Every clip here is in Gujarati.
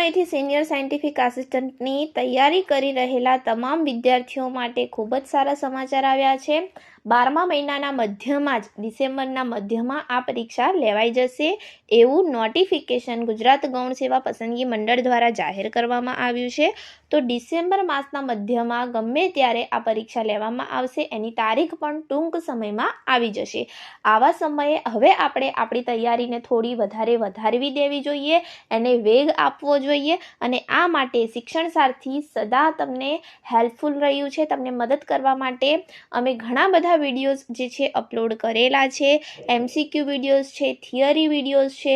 સમયથી સિનિયર સાયન્ટિફિક આસિસ્ટન્ટની તૈયારી કરી રહેલા તમામ વિદ્યાર્થીઓ માટે ખૂબ જ સારા સમાચાર આવ્યા છે. 12મા મહિનાના મધ્યમાં જ ડિસેમ્બરના મધ્યમાં આ પરીક્ષા લેવાઈ જશે એવું નોટિફિકેશન ગુજરાત ગૌણ સેવા પસંદગી મંડળ દ્વારા જાહેર કરવામાં આવ્યું છે. તો ડિસેમ્બર માસના મધ્યમાં ગમે ત્યારે આ પરીક્ષા લેવામાં આવશે. એની તારીખ પણ ટૂંક સમયમાં આવી જશે. આવા સમયે હવે આપણે આપણી તૈયારીને થોડી વધારવી દેવી જોઈએ, એને વેગ આપવો જોઈએ અને આ માટે શિક્ષણ સારથી સદા તમને હેલ્પફુલ રહ્યું છે. તમને મદદ કરવા માટે અમે ઘણા બધા વિડીયોઝ જે છે અપલોડ કરેલા છે. MCQ વિડીયોઝ છે, થિયરી વિડીયોઝ છે,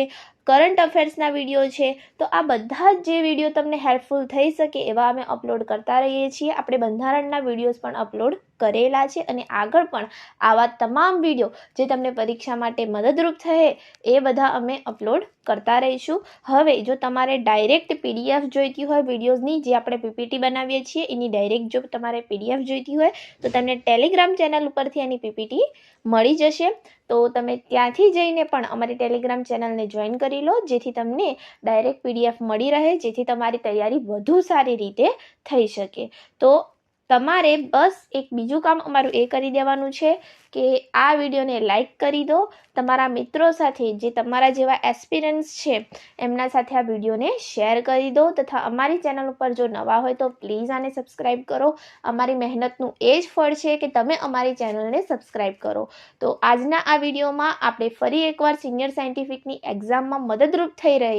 કરંટ અફેર્સના વિડીયો છે. તો આ બધા જ જે વિડીયો તમને હેલ્પફુલ થઈ શકે એવા અમે અપલોડ કરતા રહીએ છીએ. આપણે બંધારણના વિડીયોઝ પણ અપલોડ કરેલા છે અને આગળ પણ આવા તમામ વિડીયો જે તમને પરીક્ષા માટે મદદરૂપ થશે એ બધા અમે અપલોડ કરતા રહીશું. હવે જો તમારે ડાયરેક્ટ PDF જોઈતી હોય વિડીયોઝની, જે આપણે PPT બનાવીએ છીએ એની ડાયરેક્ટ જો તમારે PDF જોઈતી હોય તો તમને ટેલિગ્રામ ચેનલ ઉપરથી એની PPT મળી જશે. તો તમે ત્યાંથી જઈને પણ અમારી ટેલિગ્રામ ચેનલને જોઈન કરી લો, જેથી તમને ડાયરેક્ટ PDF મળી રહે, જેથી તમારી તૈયારી વધુ સારી રીતે થઈ શકે. તો તમારે બસ એક બીજું કામ અમારું એ કરી દેવાનું છે કે આ વિડીયોને લાઈક કરી દો. તમારા મિત્રો સાથે જે તમારા જેવા એસ્પિરન્ટ્સ છે એમના સાથે આ વિડીયોને શેર કરી દો તથા અમારી ચેનલ ઉપર જો નવા હોય તો પ્લીઝ આને સબસ્ક્રાઈબ કરો. અમારી મહેનતનું એ જ ફળ છે કે તમે અમારી ચેનલને સબસ્ક્રાઈબ કરો. તો આજના આ વિડીયોમાં આપણે ફરી એકવાર સિનિયર સાયન્ટિફિકની એક્ઝામમાં મદદરૂપ થઈ રહે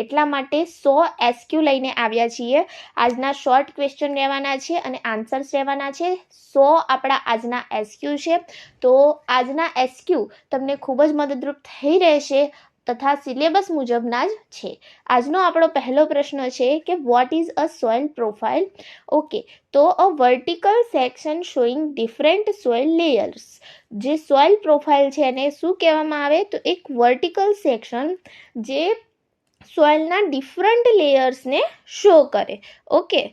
એટલા માટે 100 SQ લઈને આવ્યા છીએ. આજના શોર્ટ ક્વેશ્ચન રહેવાના છે અને આન્સર્સ રહેવાના છે. 100 આપણા આજના SQ છે. તો આજના SQ તમને ખૂબ જ મદદરૂપ થઈ રહેશે તથા સિલેબસ મુજબના જ છે. આજનો આપણો પહેલો પ્રશ્ન છે કે what is a soil profile? Okay, તો a vertical section showing different soil layers. જે સોઇલ પ્રોફાઇલ છે એને શું કહેવામાં આવે? તો એક વર્ટિકલ સેક્શન જે સોઇલના ડિફરન્ટ લેયર્સને શો કરે. ઓકે,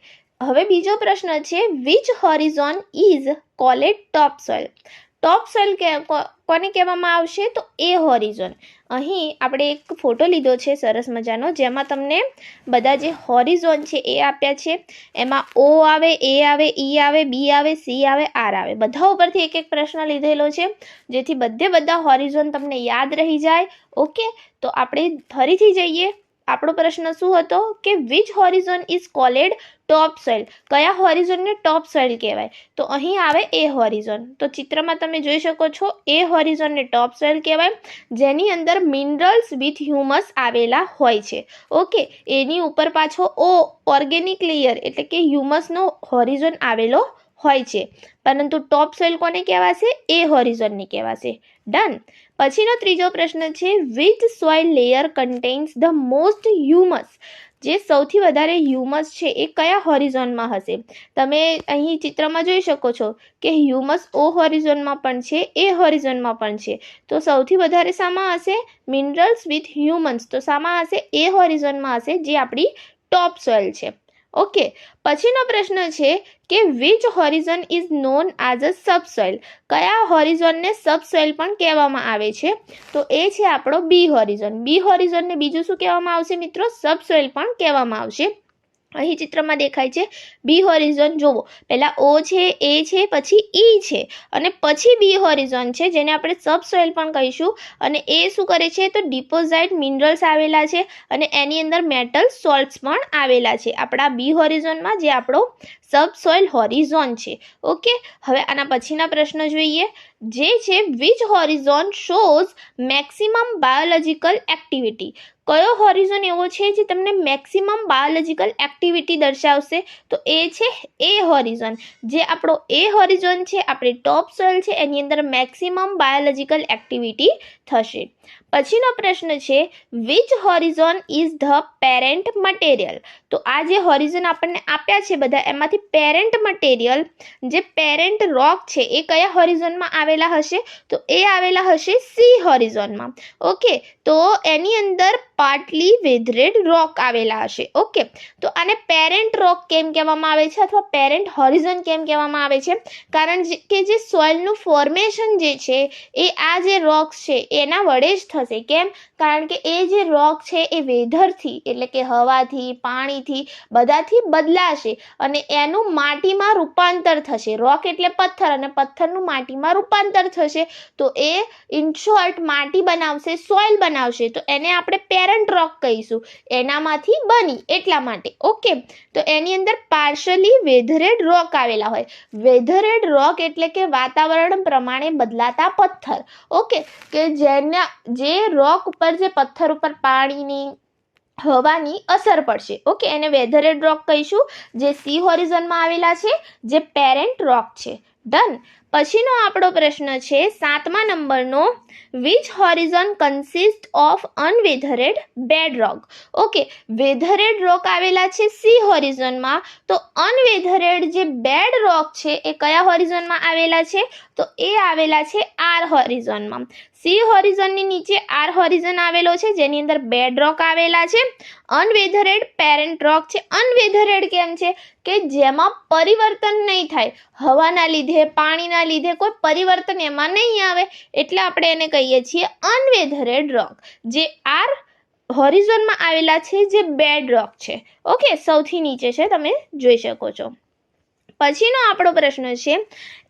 હવે બીજો પ્રશ્ન છે which horizon is called top soil? Top soil કોને કહેવામાં આવશે? તો એ હોરિઝોન. અહીં આપણે એક ફોટો લીધો છે સરસ મજાનો, જેમાં તમને બધા જે હોરિઝોન છે એ આપ્યા છે. એમાં O આવે, A આવે, E આવે, B આવે, C આવે, R આવે. બધા ઉપરથી એક એક પ્રશ્ન લીધેલો છે જેથી બધા હોરિઝોન તમને યાદ રહી જાય. ઓકે, તો આપણે ફરીથી જઈએ. આપણો પ્રશ્ન શું હતો કે which horizon is called top soil? કયા હોરિઝોનને ટોપ સોઇલ કહેવાય? તો અહીં આવે એ હોરિઝોન. તો ચિત્રમાં તમે જોઈ શકો છો એ હોરિઝોનને ટોપ સોઇલ કહેવાય, જેની અંદર મિનરલ્સ વિથ હ્યુમસ આવેલા હોય છે. ઓકે, એની ઉપર પાછો ઓર્ગેનિક લેયર એટલે કે હ્યુમસનો હોરિઝોન આવેલો હોય છે. પરંતુ ટોપ સોઇલ કોને કહેવાશે? એ હોરિઝોનને કહેવાશે. ડન. પછીનો ત્રીજો પ્રશ્ન છે which soil layer contains the most humus? જે સૌથી વધારે હ્યુમસ છે એ કયા હોરિઝોનમાં હશે? તમે અહીં ચિત્રમાં જોઈ શકો છો કે હ્યુમસ O હોરિઝોનમાં પણ છે, એ હોરિઝોનમાં પણ છે. તો સૌથી વધારે શામાં હશે? Minerals with humans. તો શામાં હશે? એ હોરિઝોનમાં હશે, જે આપણી ટોપ સોઇલ છે. ઓકે, પછીનો પ્રશ્ન છે કે which horizon is known as a subsoil? કયા હોરિઝોનને સબસોઇલ પણ કહેવામાં આવે છે? તો એ છે આપણો બી હોરિઝોન. બી હોરિઝોનને બીજું શું કહેવામાં આવશે મિત્રો? સબસોઇલ પણ કહેવામાં આવશે. અહીં ચિત્રમાં દેખાય છે બી હોરિઝોન. જોવો, પહેલા O છે, A છે, પછી E છે અને પછી બી હોરિઝોન છે, જેને આપણે સબસોઇલ પણ કહીશું. અને એ શું કરે છે? તો ડિપોઝાઇટ મિનરલ્સ આવેલા છે અને એની અંદર મેટલ સોલ્ટ્સ પણ આવેલા છે આપણા બી હોરિઝોનમાં, જે આપણો સબસોઇલ હોરિઝોન છે. ઓકે, હવે આના પછીના પ્રશ્ન જોઈએ, જે છે which horizon shows maximum biological activity? કયો હોરિઝોન એવો છે જે તમને મેક્સિમમ બાયોલોજિકલ એક્ટિવિટી દર્શાવશે? તો એ છે એ હોરિઝોન. જે આપણો એ હોરિઝોન છે, આપણી ટોપ સોઇલ છે, એની અંદર મેક્સિમમ બાયોલોજિકલ એક્ટિવિટી થશે. પછીનો પ્રશ્ન છે which horizon is the parent material? તો આ જે હોરિઝોન આપણને આપ્યા છે બધા, એમાંથી પેરેન્ટ મટીરિયલ, જે પેરેન્ટ રોક છે, એ કયા હોરિઝોનમાં આવેલા હશે? તો એ આવેલા હશે C હોરિઝોનમાં. ઓકે, તો એની અંદર પાર્ટલી વેધરેડ રોક આવેલા હશે. ઓકે, તો આને પેરેન્ટ રોક કેમ કહેવામાં આવે છે અથવા પેરેન્ટ હોરિઝોન કેમ કહેવામાં આવે છે? કારણ કે જે સોઇલનું ફોર્મેશન જે છે એ આ જે રોક્સ છે એના વડે જ થશે. કેમ? કારણ કે એ જે રોક છે એ વેધરથી એટલે કે હવાથી, પાણીથી બધાથી બદલાશે અને એનું માટીમાં રૂપાંતર થશે. રોક એટલે પથ્થર અને પથ્થરનું માટીમાં રૂપાંતર થશે તો એ ઇન શોર્ટ માટી બનાવશે, સોઇલ બનાવશે, તો એને આપણે પેરેન્ટ રોક કહીશું. એનામાંથી બની એટલા માટે. ઓકે, તો એની અંદર પાર્શલી વેધરેડ રોક આવેલા હોય. વેધરેડ રોક એટલે કે વાતાવરણ પ્રમાણે બદલાતા પથ્થર. ઓકે, કે જે રોક ઉપર જે પથ્થર ઉપર પાણીની, હવાની અસર પડશે. ઓકે, એને વેધરેડ રોક કહીશું, જે સી હોરિઝોનમાં આવેલા છે, જે પેરેન્ટ રોક છે. ડન. પછીનો આપણો પ્રશ્ન છે 7મા નંબરનો, which horizon consist of unweathered bed rock. Okay, weathered rock આવેલા છે સી હોરિઝોનમાં, તો અનવેધરેડ જે બેડ રોક છે એ કયા હોરિઝોનમાં આવેલા છે? તો એ આવેલા છે આર હોરિઝોનમાં. સી હોરિઝોનની નીચે આર હોરિઝોન આવેલો છે જેની અંદર બેડ રોક આવેલા છે. અનવેધરેડ પેરેન્ટ રોક છે. અનવેધરેડ કેમ છે? કે જેમાં પરિવર્તન નહીં થાય, હવાના લીધે, પાણીના લીધે કોઈ પરિવર્તન એમાં નહીં આવે, એટલે આપણે એને કહીએ છીએ અનવેધરેડ રોક, જે આર હોરિઝોનમાં આવેલા છે, જે બેડ રોક છે. ઓકે, સૌથી નીચે છે, તમે જોઈ શકો છો. પછીનો આપણો પ્રશ્ન છે,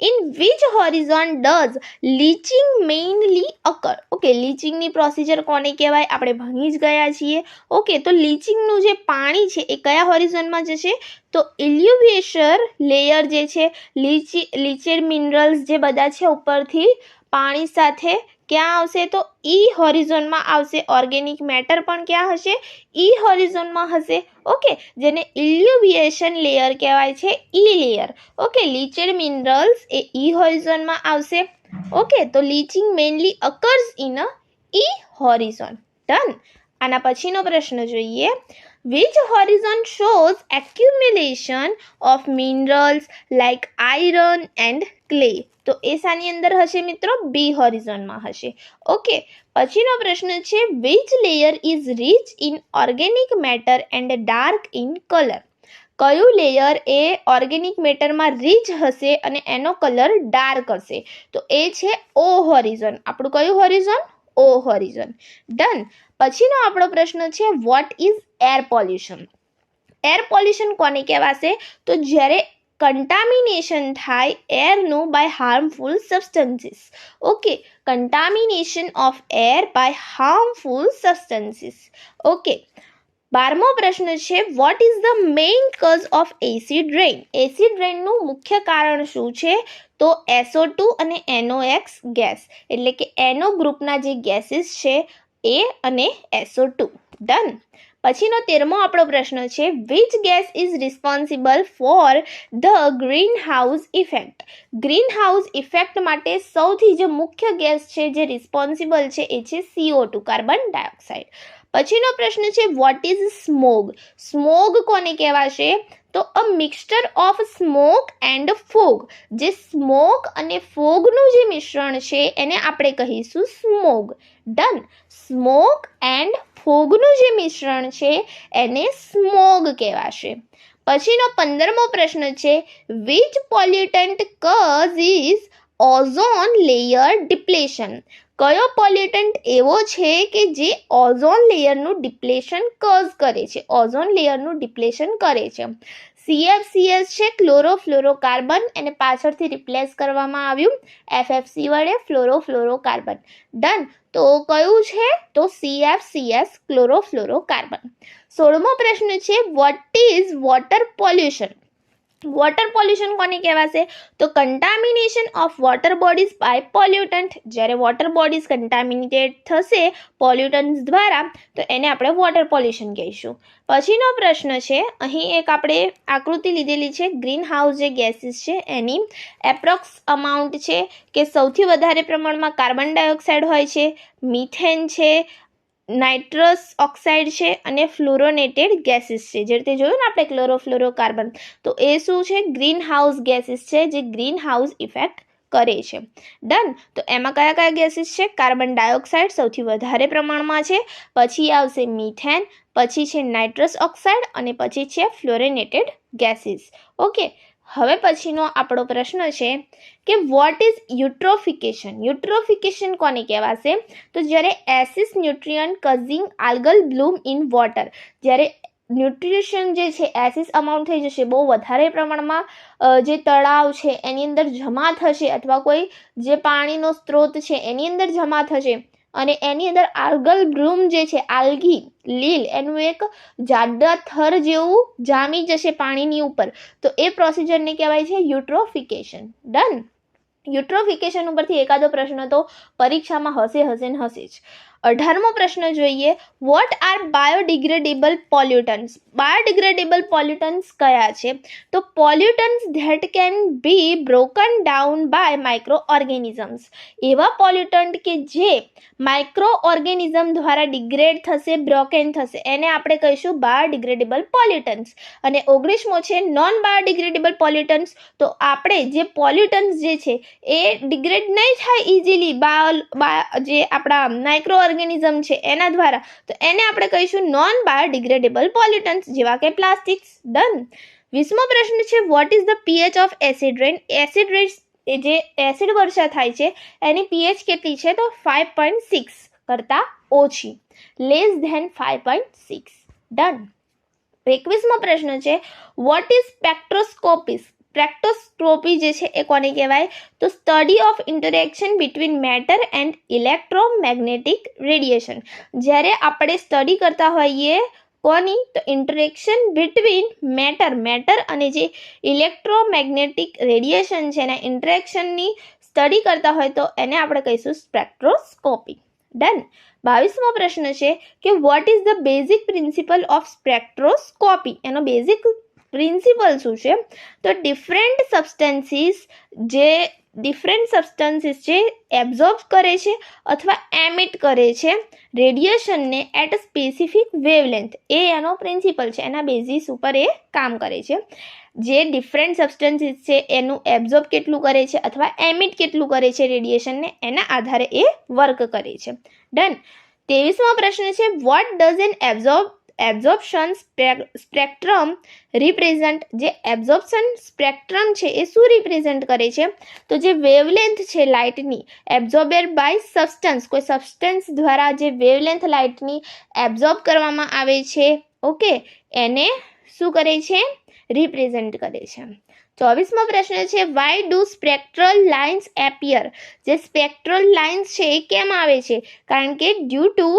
in which horizon does leaching mainly occur. Okay, લીચિંગની પ્રોસિજર કોને કહેવાય આપણે ભણી જ ગયા છીએ. ઓકે, તો લીચિંગનું જે પાણી છે એ કયા હોરિઝોનમાં જશે? તો ઇલ્યુવિયેશન લેયર જે છે, લીચેડ મિનરલ્સ જે બધા છે ઉપરથી પાણી સાથે ક્યાં આવશે? તો ઈ હોરિઝોનમાં આવશે. ઓર્ગેનિક મેટર પણ ક્યાં હશે? ઈ હોરિઝોનમાં હશે. ઓકે, જેને ઇલ્યુવિયેશન લેયર કહેવાય છે, ઈ લેયર. ઓકે, લીચેડ મિનરલ્સ એ ઈ હોરિઝોનમાં આવશે. ઓકે, તો leaching mainly occurs in a E horizon. Done. આના પછીનો પ્રશ્ન જોઈએ, which horizon shows accumulation of minerals like iron and clay. તો એ શાની અંદર હશે મિત્રો? બી હોરિઝોનમાં હશે. ઓકે, પછીનો પ્રશ્ન છે, which layer is rich in organic matter and dark in color. કયું લેયર એ ઓર્ગેનિક મેટરમાં રીચ હશે અને એનો કલર ડાર્ક હશે? તો એ છે ઓ હોરિઝોન. આપણું કયું હોરિઝોન? ઓ હોરિઝોન. ડન. પછીનો આપણો પ્રશ્ન છે, what is air pollution. Air pollution કોને કહેવાશે? તો જ્યારે કન્ટામિનેશન થાય એરનું by harmful substances. Okay, contamination of air by harmful substances. Okay, 12મો પ્રશ્ન છે, what is the main cause of acid rain. Acid રેઇનનું મુખ્ય કારણ શું છે? તો SO2 અને NOx ગેસ, એટલે કે NO ગ્રુપના જે ગેસીસ છે એ અને SO2. ડન. પછીનો 13મો આપણો પ્રશ્ન છે, which gas is responsible for the greenhouse effect. Green house effect માટે સૌથી જે મુખ્ય ગેસ છે જે રિસ્પોન્સિબલ છે એ છે CO2, કાર્બન ડાયોક્સાઇડ. પછીનો પ્રશ્ન છે, વોટ ઇઝ સ્મોગ. સ્મોગ કોને કહેવાશે? તો a mixture of smoke and fog. જે સ્મોક અને ફોગનું જે મિશ્રણ છે એને આપણે કહીશું સ્મોગ. ડન. સ્મોક એન્ડ ફોગનું જે મિશ્રણ છે એને સ્મોગ કહેવાશે. પછીનો 15મો પ્રશ્ન છે, which pollutant causes ozone layer depletion. કયો પોલ્યુટન્ટ એવો છે કે જે ઓઝોન લેયરનું ડિપ્લેશન કોઝ કરે છે, ઓઝોન લેયરનું ડિપ્લેશન કરે છે? CFCS છે, ક્લોરોફ્લોરોકાર્બન, એને પાછળથી રિપ્લેસ કરવામાં આવ્યું FFC વડે, ફ્લોરોફ્લોરોકાર્બન. ડન. તો કયું છે? તો CFCS, ક્લોરોફ્લોરોકાર્બન. 16મો પ્રશ્ન છે, what is water pollution. Water pollution કોને કહેવાશે? તો contamination of water bodies by pollutant. જ્યારે વોટર બોડીઝ કન્ટામિનેટેડ થશે પોલ્યુટન્ટ્સ દ્વારા તો એને આપણે વોટર પોલ્યુશન કહીશું. પછીનો પ્રશ્ન છે, અહીં એક આપણે આકૃતિ લીધેલી છે, ગ્રીન હાઉસ જે ગેસીસ છે એની એપ્રોક્સ અમાઉન્ટ છે કે સૌથી વધારે પ્રમાણમાં કાર્બન ડાયોક્સાઇડ હોય છે, મિથેન છે, નાઇટ્રસ ઓક્સાઇડ છે અને ફ્લોરોનેટેડ ગેસીસ છે. જે રીતે જોયું ને આપણે ક્લોરોફ્લોરોકાર્બન, તો એ શું છે? ગ્રીન હાઉસ ગેસીસ છે જે ગ્રીન હાઉસ ઇફેક્ટ કરે છે. ડન. તો એમાં કયા કયા ગેસીસ છે? કાર્બન ડાયોક્સાઇડ સૌથી વધારે પ્રમાણમાં છે, પછી આવશે મિથેન, પછી છે નાઇટ્રસ ઓક્સાઇડ અને પછી છે ફ્લોરિનેટેડ ગેસીસ. ઓકે, હવે પછીનો આપણો પ્રશ્ન છે કે વોટ ઇઝ યુટ્રોફિકેશન? યુટ્રોફિકેશન કોને કહેવાશે? તો જ્યારે acid nutrient causing algal bloom in water, જ્યારે ન્યુટ્રિશન જે છે એસિડ અમાઉન્ટ થઈ જશે, બહુ વધારે પ્રમાણમાં જે તળાવ છે એની અંદર જમા થશે અથવા કોઈ જે પાણીનો સ્ત્રોત છે એની અંદર જમા થશે અને એની અંદર આલ્ગલ બ્લૂમ જે છે, આલ્ગી લીલ એનું એક જાડા થર જેવું જામી જશે પાણીની ઉપર, તો એ પ્રોસિજરને કહેવાય છે યુટ્રોફિકેશન. ડન. યુટ્રોફિકેશન ઉપરથી એકાદો પ્રશ્ન તો પરીક્ષામાં હશે જ. 18મો પ્રશ્ન જોઈએ. What are biodegradable pollutants? Biodegradable pollutants કયા છે? તો pollutants that can be broken down by microorganisms. એવા પોલ્યુટન્ટ કે જે માઇક્રો ઓર્ગેનિઝમ દ્વારા ડિગ્રેડ થશે, બ્રોકન થશે, એને આપણે કહીશું બાયોડિગ્રેડેબલ પોલ્યુટન્ટ્સ. અને 19મો છે નોન બાયોડિગ્રેડેબલ પોલ્યુટન્ટ્સ. તો આપણે જે પોલ્યુટન્ટ્સ જે છે એ ડિગ્રેડ નહીં થાય ઇઝીલી જે આપણા માઇક્રો ઓર્ગેનિઝમ છે એના દ્વારા, તો એને આપણે કહીશું નોન બાયોડિગ્રેડેબલ પોલ્યુટન્ટ્સ, જેવા કે પ્લાસ્ટિક્સ. ડન. 20મો પ્રશ્ન છે what is the pH of acid rain? Acid rain જે એસિડ વર્ષા થાય છે એની પીએચ કેટલી છે? તો 5.6 કરતાં ઓછી, લેસ ધેન 5.6. ડન. 21મો પ્રશ્ન છે વોટ ઇઝ સ્પેક્ટ્રોસ્કોપી? સ્પેક્ટ્રોસ્કોપી જે છે એ કોને કહેવાય? તો study of interaction between matter and electromagnetic radiation. જ્યારે આપણે સ્ટડી કરતા હોઈએ કોની? તો ઇન્ટરેક્શન બિટવીન મેટર અને જે ઇલેક્ટ્રોમેગ્નેટિક રેડિયેશન છે એના ઇન્ટરેક્શનની સ્ટડી કરતા હોય તો એને આપણે કહીશું સ્પેક્ટ્રોસ્કોપી. ડન. 22મો પ્રશ્ન છે કે what is the basic principle of spectroscopy? એનો બેઝિક પ્રિન્સિપલ શું છે? તો ડિફરન્ટ સબસ્ટન્સીસ જે એબ્ઝોર્બ કરે છે અથવા એમિટ કરે છે રેડિયેશનને એટ સ્પેસિફિક વેવલેન્થ, એ એનો પ્રિન્સિપલ છે, એના બેઝિસ ઉપર એ કામ કરે છે. જે ડિફરન્ટ સબસ્ટન્સીસ છે એનું એબ્ઝોર્બ કેટલું કરે છે અથવા એમિટ કેટલું કરે છે રેડિયેશનને, એના આધારે એ વર્ક કરે છે. ડન. 23મો પ્રશ્ન છે what does an absorption spectrum represent? જે એબ્ઝોર્પ્શન સ્પેક્ટ્રમ છે એ શું રિપ્રેઝન્ટ કરે છે? તો જે વેવલેન્થ છે લાઇટની એબ્ઝોર્બેડ બાય સબસ્ટન્સ, કોઈ સબસ્ટન્સ દ્વારા જે વેવલેન્થ લાઇટની એબ્ઝોર્બ કરવામાં આવે છે, ઓકે, એને શું કરે છે? રિપ્રેઝન્ટ કરે છે. 24મો પ્રશ્ન છે why do spectral lines appear? જે સ્પેક્ટ્રલ લાઇન્સ છે એ કેમ આવે છે? કારણ કે due to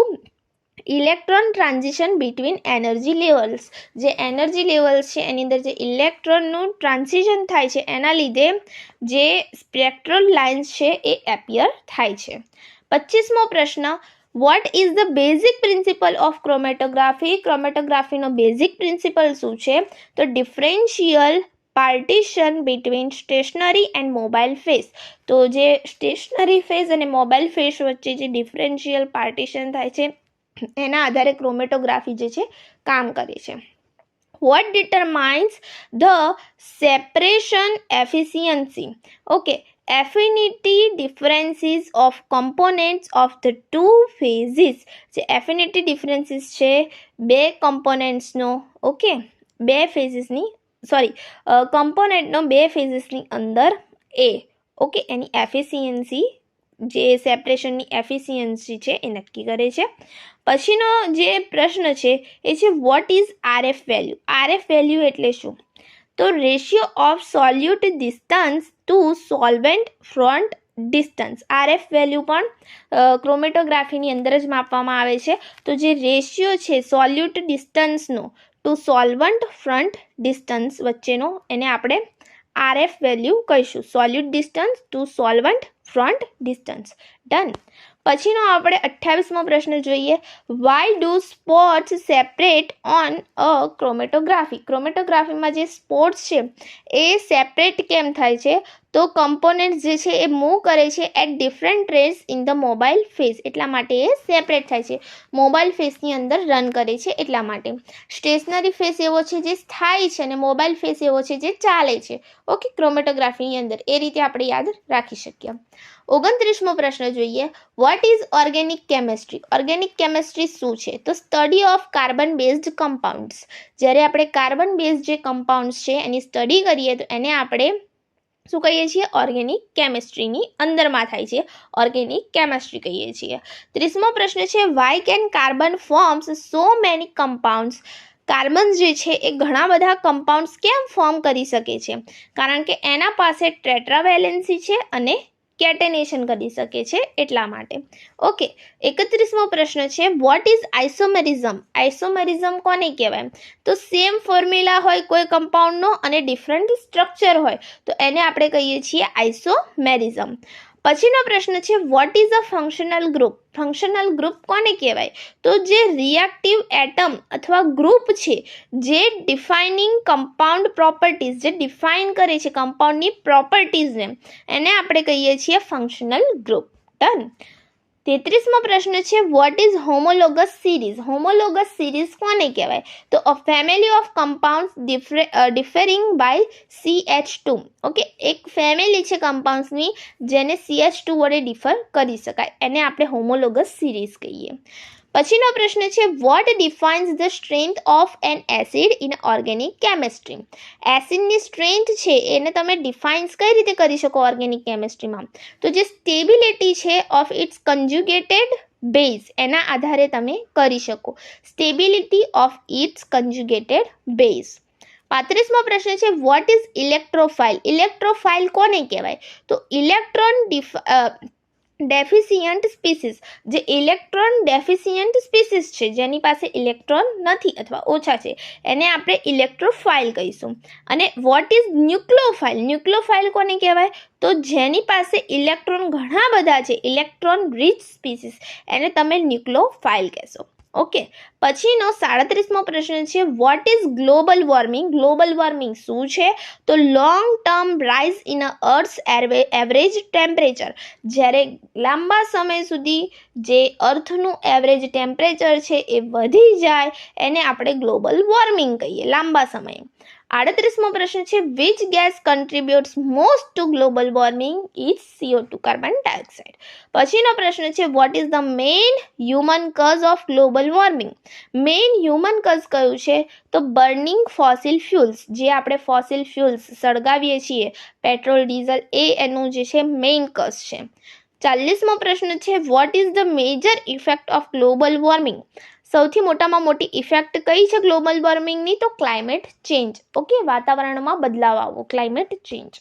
electron transition between energy levels. જે એનર્જી લેવલ્સ છે એની અંદર જે ઇલેક્ટ્રોનનું ટ્રાન્ઝિશન થાય છે એના લીધે જે સ્પેક્ટ્રલ લાઇન્સ છે એ એપિયર થાય છે. 25મો પ્રશ્ન what is the basic principle of chromatography? ક્રોમેટોગ્રાફીનો બેઝિક પ્રિન્સિપલ શું છે? તો differential partition between stationary and mobile phase. તો જે સ્ટેશનરી ફેઝ અને મોબાઈલ ફેઝ વચ્ચે જે ડિફરન્શિયલ પાર્ટીશન થાય છે એના આધારે ક્રોમેટોગ્રાફી જે છે કામ કરે છે. What determines the separation efficiency? Okay, affinity differences of components of the two phases. જે એફિનિટી ડિફરન્સીસ છે બે કમ્પોનેન્ટ્સનો, ઓકે, બે ફેઝિસની કમ્પોનેન્ટનો બે ફેઝિસની અંદર એ, ઓકે, એની એફિશિયન્સી જે સેપરેશનની એફિશિયન્સી છે એ નક્કી કરે છે. પછીનો જે પ્રશ્ન છે એ છે what is RF value? RF value એટલે શું? તો ratio of solute distance to solvent front distance. RF value પણ ક્રોમેટોગ્રાફીની અંદર જ માપવામાં આવે છે. તો જે રેશિયો છે સોલ્યુટ ડિસ્ટન્સનો ટુ સોલ્વન્ટ ફ્રન્ટ ડિસ્ટન્સ વચ્ચેનો, એને આપણે આરએફ વેલ્યુ કહીશું. Solute distance to solvent front distance. Done. પછીનો આપણે 28મો પ્રશ્ન જોઈએ. Why do spots separate on a chromatography? ક્રોમેટોગ્રાફીમાં જે સ્પોટ્સ છે એ સેપરેટ કેમ થાય છે? તો કમ્પોનન્ટ્સ જે છે એ મૂવ કરે છે at different rates in the mobile phase, એટલા માટે એ સેપરેટ થાય છે, મોબાઈલ ફેઝની અંદર રન કરે છે એટલા માટે. સ્ટેશનરી ફેઝ એવો છે જે સ્થાયી છે અને મોબાઈલ ફેઝ એવો છે જે ચાલે છે. ઓકે, ક્રોમેટોગ્રાફીની અંદર એ રીતે આપણે યાદ રાખી શકીએ. 29મો પ્રશ્ન જોઈએ. What is organic chemistry? Organic chemistry શું છે? તો study of carbon based compounds. જ્યારે આપણે કાર્બન બેઝડ જે કમ્પાઉન્ડ્સ છે એની સ્ટડી કરીએ તો એને આપણે શું કહીએ છીએ? ઓર્ગેનિક કેમેસ્ટ્રીની અંદરમાં થાય છે, ઓર્ગેનિક કેમેસ્ટ્રી કહીએ છીએ. 30મો પ્રશ્ન છે. Why can carbon forms so many compounds? Carbon જે છે એ ઘણા બધા કમ્પાઉન્ડ્સ કેમ ફોર્મ કરી શકે છે? કારણ કે એના પાસે ટેટ્રાવેલેન્સી છે અને કેટેનેશન કરી શકે છે એટલા માટે. ઓકે, 31મો પ્રશ્ન છે. What is આઇસોમેરિઝમ? આઇસોમેરિઝમ કોને કહેવાય? તો સેમ ફોર્મ્યુલા હોય કોઈ કમ્પાઉન્ડનો અને ડિફરન્ટ સ્ટ્રક્ચર હોય તો એને આપણે કહીએ છીએ આઇસોમેરિઝમ. પછીનો પ્રશ્ન છે. What is a functional group? Functional group કોને કહેવાય? તો જે રિએક્ટિવ એટમ અથવા ગ્રુપ છે જે ડિફાઇનિંગ કમ્પાઉન્ડ પ્રોપર્ટીઝ, જે ડિફાઇન કરે છે કમ્પાઉન્ડની પ્રોપર્ટીઝને, એને આપણે કહીએ છીએ ફંક્શનલ ગ્રુપ. ડન. 33મો પ્રશ્ન છે. What is homologous series? Homologous series કોને કહેવાય? તો a family of compounds differing by CH2. Okay, એક ફેમિલી છે કમ્પાઉન્ડ્સની જેને CH2 વડે ડિફર કરી શકાય, એને આપણે હોમોલોગસ સિરીઝ કહીએ. પછીનો પ્રશ્ન છે. What defines the strength of an acid in organic chemistry? એસિડની સ્ટ્રેન્થ છે એને તમે ડિફાઇન્સ કઈ રીતે કરી શકો ઓર્ગેનિક કેમેસ્ટ્રીમાં? તો જે સ્ટેબિલિટી છે ઓફ ઇટ્સ કન્જ્યુગેટેડ બેઝ, એના આધારે તમે કરી શકો, stability of its conjugated base. 35મો પ્રશ્ન છે. What is electrophile? ઇલેક્ટ્રોફાઇલ કોને કહેવાય? તો ઇલેક્ટ્રોન ડેફિશિયન્ટ સ્પીસીસ, જે ઇલેક્ટ્રોન ડેફિશિયન્ટ સ્પીસીસ છે જેની પાસે ઇલેક્ટ્રોન નથી અથવા ઓછા છે એને આપણે ઇલેક્ટ્રોફાઇલ કહીશું. અને વોટ ઇઝ ન્યુક્લિયોફાઇલ? ન્યુક્લિયોફાઇલ કોને કહેવાય? તો જેની પાસે ઇલેક્ટ્રોન ઘણા બધા છે, ઇલેક્ટ્રોન રીચ સ્પીસીસ, એને તમે ન્યુક્લિયોફાઇલ કહેશો. ઓકે, પછીનો 37મો પ્રશ્ન છે. What is global warming? Global warming શું છે? તો long term rise in earth's average temperature. જ્યારે લાંબા સમય સુધી જે અર્થનું એવરેજ ટેમ્પરેચર છે એ વધી જાય એને આપણે ગ્લોબલ વોર્મિંગ કહીએ લાંબા સમયે. 38મો પ્રશ્ન છે. Which gas contributes most to global warming? Is CO2, carbon dioxide. પછીનો પ્રશ્ન છે. What is the main human cause of global warming? Main human cause કયું છે? તો બર્નિંગ ફોસિલ ફ્યુલ્સ, જે આપણે ફોસિલ ફ્યુલ્સ સળગાવીએ છીએ, પેટ્રોલ, ડીઝલ, એ એનું જે છે મેઇન કઝ છે. 40મો પ્રશ્ન છે. What is the major effect of global warming? સૌથી મોટામાં મોટી ઇફેક્ટ કઈ છે ગ્લોબલ વોર્મિંગની? તો ક્લાઇમેટ ચેન્જ. ઓકે, વાતાવરણમાં બદલાવ આવવો, ક્લાઇમેટ ચેન્જ.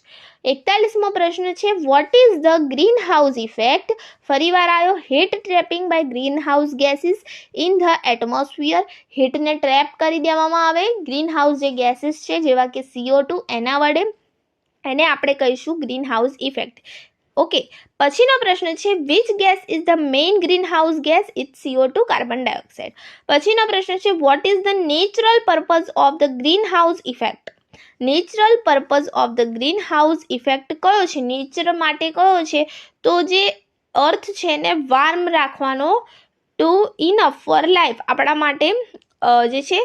41મો પ્રશ્ન છે. What is the greenhouse effect? ફરીવાર આવ્યો, heat trapping by greenhouse gases in the atmosphere. હીટને ટ્રેપ કરી દેવામાં આવે ગ્રીન હાઉસ જે ગેસીસ છે જેવા કે CO2 એના વડે, એને આપણે કહીશું ગ્રીન હાઉસ ઇફેક્ટ. ઓકે, પછીનો પ્રશ્ન છે. Which gas is the main green house gas? It's CO2, carbon dioxide. પછીનો પ્રશ્ન છે. What is the natural purpose of the greenhouse effect? Natural purpose of the greenhouse effect કયો છે? નેચર માટે કયો છે? તો જે અર્થ છે એને વાર્મ રાખવાનો, ટુ ઇનફ ફોર લાઈફ, આપણા માટે જે છે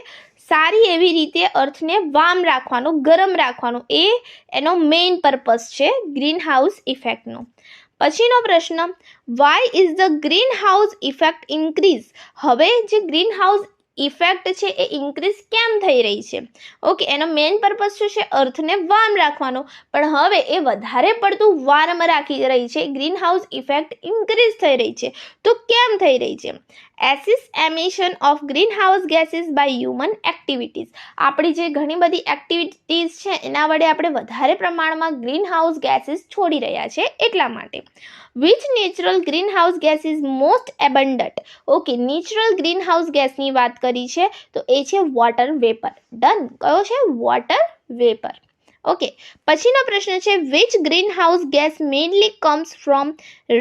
સારી એવી રીતે અર્થને વાર્મ રાખવાનો, ગરમ રાખવાનો, એ એનો મેઇન પર્પઝ છે ગ્રીન હાઉસ ઇફેક્ટનો. પછીનો પ્રશ્ન. Why is the greenhouse effect increase? હવે જે ગ્રીન હાઉસ ઇફેક્ટ છે એ ઇન્ક્રીઝ કેમ થઈ રહી છે? ઓકે, એનો મેઇન પર્પઝ શું છે? અર્થને વાર્મ રાખવાનો, પણ હવે એ વધારે પડતું વાર્મ રાખી રહી છે, ગ્રીન હાઉસ ઇફેક્ટ ઇન્ક્રીઝ થઈ રહી છે. તો કેમ થઈ રહી છે? As is emission of greenhouse gases by human activities. આપણી જે ઘણી બધી એક્ટિવિટીઝ છે એના વડે આપણે વધારે પ્રમાણમાં ગ્રીન હાઉસ ગેસીસ છોડી રહ્યા છે એટલા માટે. Which natural green house gas is most abundant? Okay, natural green house ગેસની વાત કરી છે તો એ છે વોટર વેપર. ડન. કયો છે? Water vapour. ઓકે, પછીનો પ્રશ્ન છે. Which green house gas mainly comes from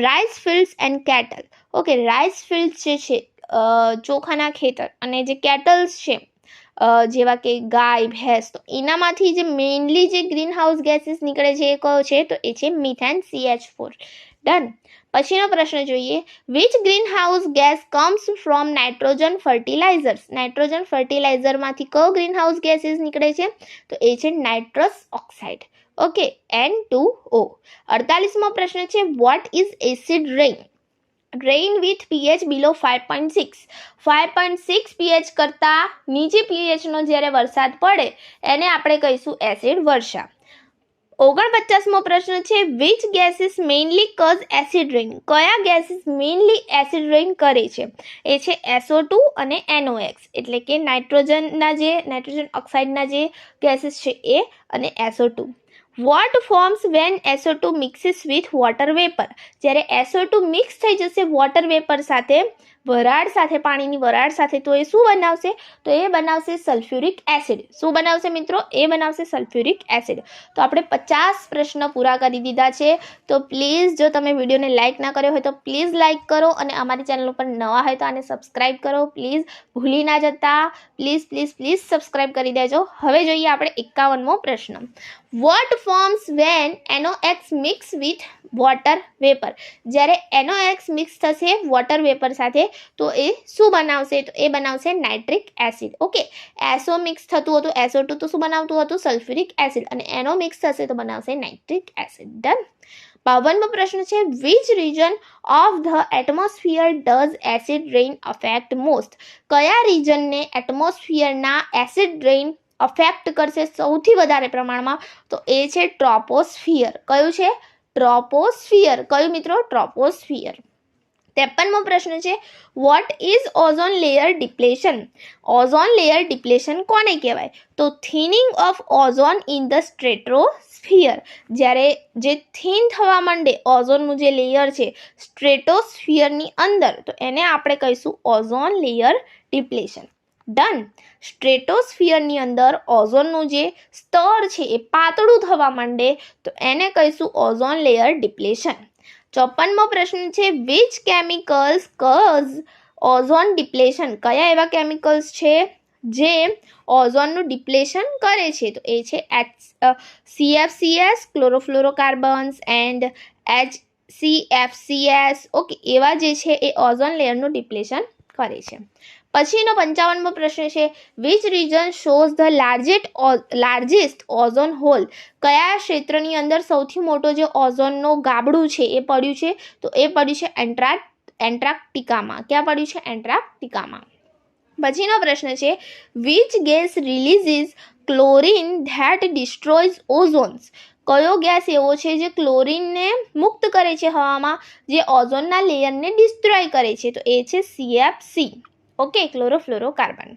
rice fields and cattle? Okay, rice fields જે છે ચોખાના ખેતર અને જે કેટલ્સ છે જેવા કે ગાય ભેંસ, તો એનામાંથી જે મેઇનલી જે ગ્રીન હાઉસ ગેસીસ નીકળે છે એ કયો છે? તો એ છે મિથેન CH4. ડન. પછીનો પ્રશ્ન જોઈએ. Which green house gas comes from nitrogen fertilizers? Nitrogen ફર્ટિલાઇઝરમાંથી કયો ગ્રીન હાઉસ ગેસીસ નીકળે છે? તો એ છે નાઇટ્રસ ઓક્સાઇડ. Okay, N2O. 48મો પ્રશ્ન છે. What is acid rain? Rain with pH below 5.6. 5.6 pH કરતાં નીચે pHનો જ્યારે વરસાદ પડે એને આપણે કહીશું એસિડ વર્ષા. 49મો પ્રશ્ન છે. Which gases mainly cause acid rain? કયા ગેસીસ મેઇનલી એસિડ રેઇન કરે છે? એ છે SO2 અને NOx, એટલે કે નાઇટ્રોજન ઓક્સાઇડના જે ગેસીસ છે એ અને SO2. What forms when SO2 mixes with water vapour? જ્યારે SO2 મિક્સ થઈ જશે વોટર વેપર સાથે, વરાળ સાથે, પાણીની વરાળ સાથે, તો એ શું બનાવશે? તો એ બનાવશે સલ્ફ્યુરિક એસિડ. શું બનાવશે મિત્રો? એ બનાવશે સલ્ફ્યુરિક એસિડ. તો આપણે 50 પ્રશ્ન પૂરા કરી દીધા છે. તો પ્લીઝ, જો તમે વિડીયોને લાઇક ના કર્યો હોય તો પ્લીઝ લાઇક કરો, અને અમારી ચેનલ ઉપર નવા હોય તો આને સબસ્ક્રાઇબ કરો. પ્લીઝ ભૂલી ના જતા, પ્લીઝ પ્લીઝ પ્લીઝ સબસ્ક્રાઇબ કરી દેજો. હવે જોઈએ આપણે 51મો પ્રશ્ન. What forms when NOx mix with water vapour? જ્યારે NOx મિક્સ થશે વોટર વેપર સાથે તો એ શું બનાવશે? તો એ બનાવશે nitric acid. Okay, SO mix થતું હતું, SO2 તો શું બનાવતું હતું? Sulphuric acid. અને NO મિક્સ થશે તો બનાવશે નાઇટ્રિક એસિડ. ડન. 52મો પ્રશ્ન છે. Which region of the atmosphere does acid rain affect most? કયા રીજનને એટમોસ્ફિયરના એસિડ રેઇન અફેક્ટ કરશે સૌથી વધારે પ્રમાણમાં? તો એ છે ટ્રોપોસ્ફિયર. કયું છે? ટ્રોપોસ્ફિયર. કયું મિત્રો? ટ્રોપોસ્ફિયર. 53મો પ્રશ્ન છે. What is ozone layer depletion? Ozone layer depletion કોને કહેવાય? તો thinning of ozone in the stratosphere. જ્યારે જે થિન થવા માંડે ઓઝોનનું જે લેયર છે સ્ટ્રેટોસ્ફિયરની અંદર, તો એને આપણે કહીશું ઓઝોન લેયર ડિપ્લેશન. ડન. સ્ટ્રેટોસ્ફિયરની અંદર ઓઝોનનું જે સ્તર છે એ પાતળું થવા માંડે તો એને કહીશું ઓઝોન લેયર ડિપ્લેશન. 54મો પ્રશ્ન છે. Which chemicals cause ozone depletion? કયા એવા કેમિકલ્સ છે જે ઓઝોનનું ડિપ્લેશન કરે છે? તો એ છે CFCs, ક્લોરોફ્લોરોકાર્બન્સ એન્ડ HCFCs. ઓકે, એવા જે છે એ ઓઝોન લેયરનું ડિપ્લેશન કરે છે. પછીનો 55મો પ્રશ્ન છે. Which region shows the largest ozone hole? કયા ક્ષેત્રની અંદર સૌથી મોટો જે ઓઝોનનો ગાબડું છે એ પડ્યું છે? તો એ પડ્યું છે એન્ટાર્કટિકામાં. ક્યાં પડ્યું છે? એન્ટાર્કટિકામાં. પછીનો પ્રશ્ન છે. Which gas releases chlorine that destroys ozones? કયો ગેસ એવો છે જે ક્લોરીનને મુક્ત કરે છે હવામાં, જે ઓઝોનના લેયરને ડિસ્ટ્રોય કરે છે? તો એ છે CFC. Okay, chlorofluorocarbon.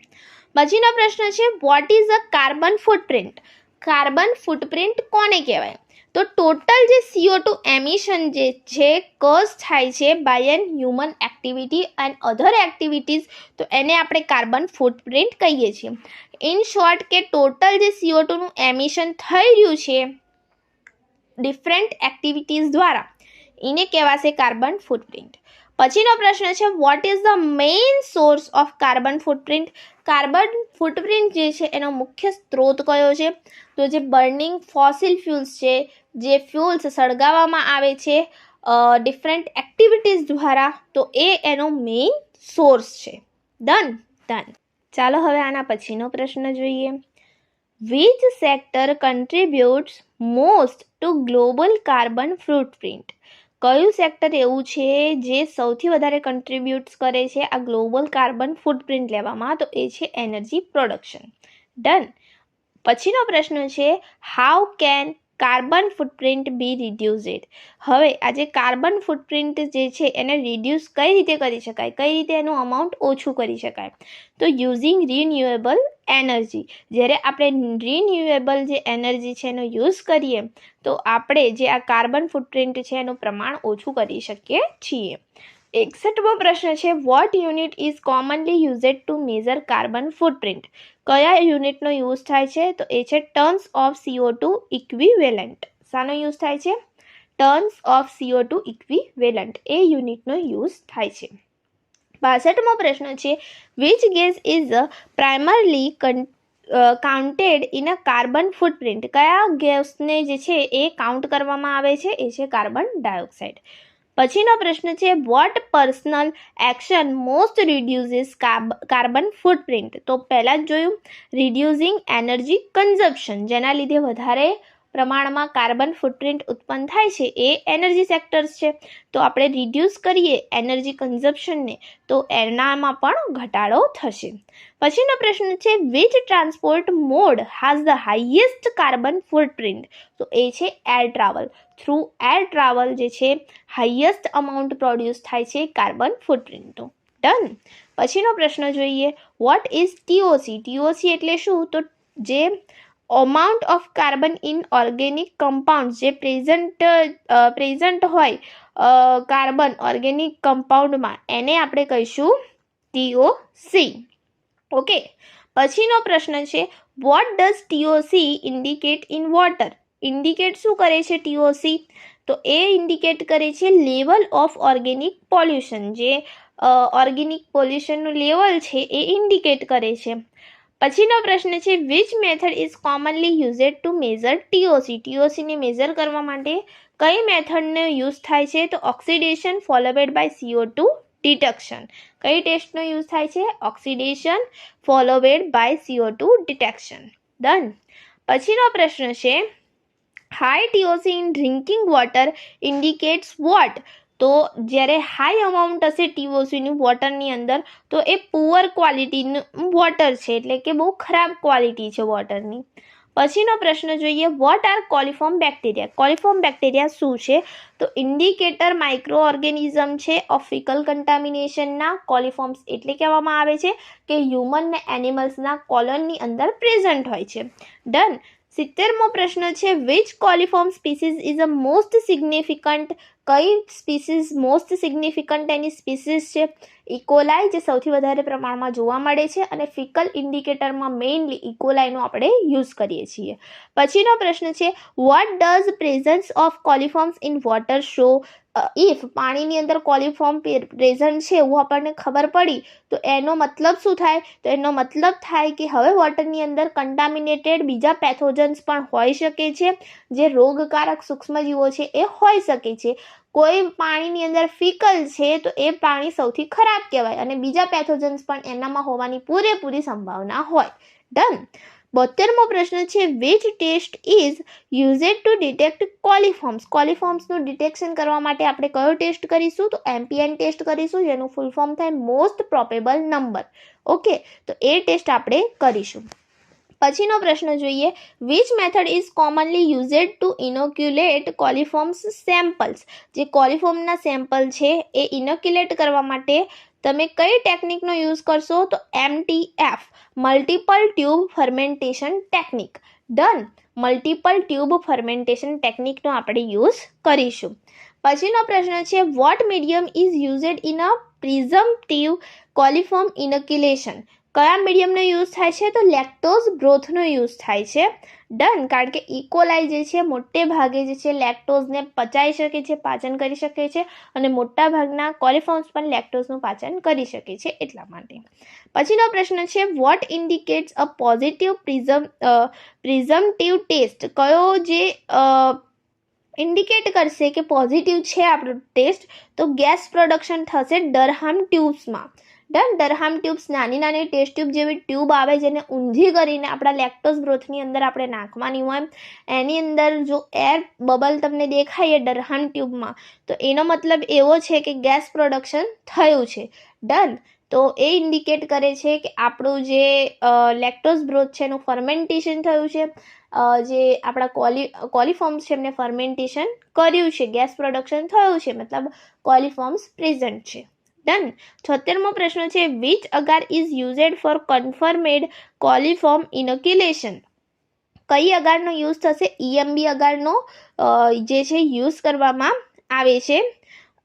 પછીનો પ્રશ્ન છે. What is a carbon footprint? Carbon footprint કોને કહેવાય? તો ટોટલ જે CO2 એમિશન જે છે કઝ થાય છે by an human activity and other activities, તો એને આપણે કાર્બન ફૂટપ્રિન્ટ કહીએ છીએ. ઇન શોર્ટ, કે ટોટલ જે CO2નું એમિશન થઈ રહ્યું છે ડિફરન્ટ એક્ટિવિટીઝ દ્વારા, એને કહેવાશે કાર્બન ફૂટપ્રિન્ટ. પછીનો પ્રશ્ન છે. What is the main source of carbon footprint? Carbon footprint જે છે એનો મુખ્ય સ્ત્રોત કયો છે? તો જે બર્નિંગ ફોસિલ ફ્યુલ્સ છે, જે ફ્યુલ્સ સળગાવવામાં આવે છે ડિફરન્ટ એક્ટિવિટીઝ દ્વારા, તો એ એનો મેઇન સોર્સ છે. ડન. ચાલો હવે આના પછીનો પ્રશ્ન જોઈએ. Which sector contributes most to global carbon footprint? કયું સેક્ટર એવું છે જે સૌથી વધારે કન્ટ્રીબ્યુટ્સ કરે છે આ ગ્લોબલ કાર્બન ફૂટપ્રિન્ટ લેવામાં? તો એ છે એનર્જી પ્રોડક્શન. ડન. પછીનો પ્રશ્ન છે. હાઉ કેન કાર્બન ફૂટપ્રિન્ટ બી રિડ્યુઝડ? હવે આ જે કાર્બન ફૂટપ્રિન્ટ જે છે એને રિડ્યુસ કઈ રીતે કરી શકાય? કઈ રીતે એનું અમાઉન્ટ ઓછું કરી શકાય? તો યુઝિંગ રિન્યુએબલ એનર્જી. જ્યારે આપણે રિન્યુએબલ જે એનર્જી છે એનો યુઝ કરીએ તો આપણે જે આ કાર્બન ફૂટપ્રિન્ટ છે એનું પ્રમાણ ઓછું કરી શકીએ છીએ. 61મો પ્રશ્ન છે. What unit is commonly used to measure carbon footprint? કયા યુનિટનો યુઝ થાય છે? તો એ છે ટર્ન્સ ઓફ CO2 ઇક્વિવેલન્ટ. શાનો યુઝ થાય છે? Tons of CO2 equivalent. એ યુનિટનો યુઝ થાય છે. 62મો પ્રશ્ન છે which gas is primarily counted in a carbon footprint. કયા ગેસને જે છે એ કાઉન્ટ કરવામાં આવે છે એ છે કાર્બન ડાયોક્સાઇડ. પછીનો પ્રશ્ન છે what personal action most reduces carbon footprint. તો પહેલાં જ જોયું રિડ્યુસિંગ એનર્જી કન્ઝપ્શન, જેના લીધે વધારે પ્રમાણમાં કાર્બન ફૂટપ્રિન્ટ ઉત્પન્ન થાય છે એ એનર્જી સેક્ટર્સ છે. તો આપણે રિડ્યુસ કરીએ એનર્જી કન્ઝપ્શનને તો એનામાં પણ ઘટાડો થશે. પછીનો પ્રશ્ન છે which transport mode has the highest carbon footprint. તો એ છે air travel. Through air travel જે છે હાઈએસ્ટ અમાઉન્ટ પ્રોડ્યુસ થાય છે કાર્બન ફૂટપ્રિન્ટનો. ડન. પછીનો પ્રશ્ન જોઈએ વોટ ઇઝ ટીઓસી. ટીઓસી એટલે શું? તો જે amount of carbon in organic compound જે પ્રેઝન્ટ હોય કાર્બન ઓર્ગેનિક કમ્પાઉન્ડમાં એને આપણે કહીશું ટીઓસી. ઓકે. પછીનો પ્રશ્ન છે what does TOC indicate in water. Indicate શું કરે છે ટીઓસી? તો એ ઇન્ડિકેટ કરે છે લેવલ ઓફ ઓર્ગેનિક પોલ્યુશન. જે ઓર્ગેનિક પોલ્યુશનનું લેવલ છે એ ઇન્ડિકેટ કરે છે. પછીનો પ્રશ્ન છે which method is commonly used to measure TOC. ટીઓસીને મેઝર કરવા માટે કઈ મેથડનો યુઝ થાય છે? તો oxidation followed by CO2 detection. કઈ ટેસ્ટનો યુઝ થાય છે? Oxidation followed by CO2 detection. Done. પછીનો પ્રશ્ન છે high TOC in drinking water indicates what. તો જ્યારે હાઈ અમાઉન્ટ હશે ટીઓસીનું વોટરની અંદર તો એ પુઅર ક્વોલિટીનું વોટર છે, એટલે કે બહુ ખરાબ ક્વોલિટી છે વોટરની. પછીનો પ્રશ્ન જોઈએ વોટ આર કોલિફોર્મ બેક્ટેરિયા. કોલિફોર્મ બેક્ટેરિયા શું છે? તો ઇન્ડિકેટર માઇક્રો ઓર્ગેનિઝમ છે ઓફ ફિકલ કન્ટામિનેશનના. કોલિફોર્મ્સ એટલે કહેવામાં આવે છે કે હ્યુમન ને એનિમલ્સના કોલોનની અંદર પ્રેઝન્ટ હોય છે. ડન. 70મો પ્રશ્ન છે which coliform species is a most significant. કઈ સ્પીસીઝ મોસ્ટ સિગ્નિફિકન્ટ એની સ્પીસીઝ છે? ઇકોલાઈ, જે સૌથી વધારે પ્રમાણમાં જોવા મળે છે અને ફિકલ ઇન્ડિકેટરમાં મેઇનલી ઇકોલાઈનો આપણે યુઝ કરીએ છીએ. પછીનો પ્રશ્ન છે what does presence of coliforms in water show. If પાણીની અંદર કોલિફોર્મ પ્રેઝન્ટ છે એવું આપણને ખબર પડી તો એનો મતલબ શું થાય? તો એનો મતલબ થાય કે હવે વોટરની અંદર કન્ટામિનેટેડ બીજા પેથોજન્સ પણ હોઈ શકે છે, જે રોગકારક સૂક્ષ્મજીવો છે એ હોઈ શકે છે. કોઈ પાણીની અંદર ફિકલ છે તો એ પાણી સૌથી ખરાબ કહેવાય અને બીજા પેથોજન્સ પણ એનામાં હોવાની પૂરેપૂરી સંભાવના હોય. ડન. 72મો પ્રશ્ન છે which test is used to detect coliforms. કોલિફોર્મ્સનું ડિટેક્શન કરવા માટે આપણે કયો ટેસ્ટ કરીશું? તો MPN ટેસ્ટ કરીશું, જેનું ફૂલ ફોર્મ થાય મોસ્ટ પ્રોબેબલ નંબર. ઓકે, તો એ ટેસ્ટ આપણે કરીશું. પછીનો પ્રશ્ન જોઈએ which method is commonly used to inoculate coliforms samples. જે કોલિફોર્મના સેમ્પલ છે એ ઇનોક્યુલેટ કરવા માટે તમે કઈ ટેકનિકનો યુઝ કરશો? તો MTF multiple tube fermentation technique. Done. Multiple tube fermentation ટેકનિકનો આપણે યુઝ કરીશું. પછીનો પ્રશ્ન છે what medium is used in a presumptive coliform inoculation. કયા મીડિયમનો યુઝ થાય છે? તો લેક્ટોઝ બ્રોથનો યુઝ થાય છે. ડન. કારણ કે ઇકોલાઈ જે છે મોટે ભાગે જે છે લેક્ટોઝને પચાવી શકે છે, પાચન કરી શકે છે અને મોટા ભાગના કોલિફોર્મ્સ પણ લેક્ટોઝનું પાચન કરી શકે છે એટલા માટે. પછીનો પ્રશ્ન છે વોટ ઇન્ડિકેટ્સ અ પોઝિટિવ પ્રિઝમ્પટિવ ટેસ્ટ. કયો જે ઇન્ડિકેટ કરશે કે પોઝિટિવ છે આપણો ટેસ્ટ? તો ગેસ પ્રોડક્શન થશે ડરહામ ટ્યુબ્સમાં. ડન. ડરહામ ટ્યુબ્સ નાની નાની ટેસ્ટ ટ્યુબ જેવી ટ્યુબ આવે જેને ઊંધી કરીને આપણા લેક્ટોઝ બ્રોથની અંદર આપણે નાખવાની હોય. એની અંદર જો એર બબલ તમને દેખાય ડરહામ ટ્યુબમાં તો એનો મતલબ એવો છે કે ગેસ પ્રોડક્શન થયું છે. ડન. તો એ ઇન્ડિકેટ કરે છે કે આપણું જે લેક્ટોઝ બ્રોથ છે એનું ફર્મેન્ટેશન થયું છે. જે આપણા કોલિફોર્મ્સ છે એમને ફર્મેન્ટેશન કર્યું છે, ગેસ પ્રોડક્શન થયું છે, મતલબ કોલિફોર્મ્સ પ્રેઝન્ટ છે. ડન. 76મો પ્રશ્ન છે which agar is used for confirmed coliform inoculation. કઈ અગારનો યુઝ થશે? EMB અગારનો જે છે યુઝ કરવામાં આવે છે.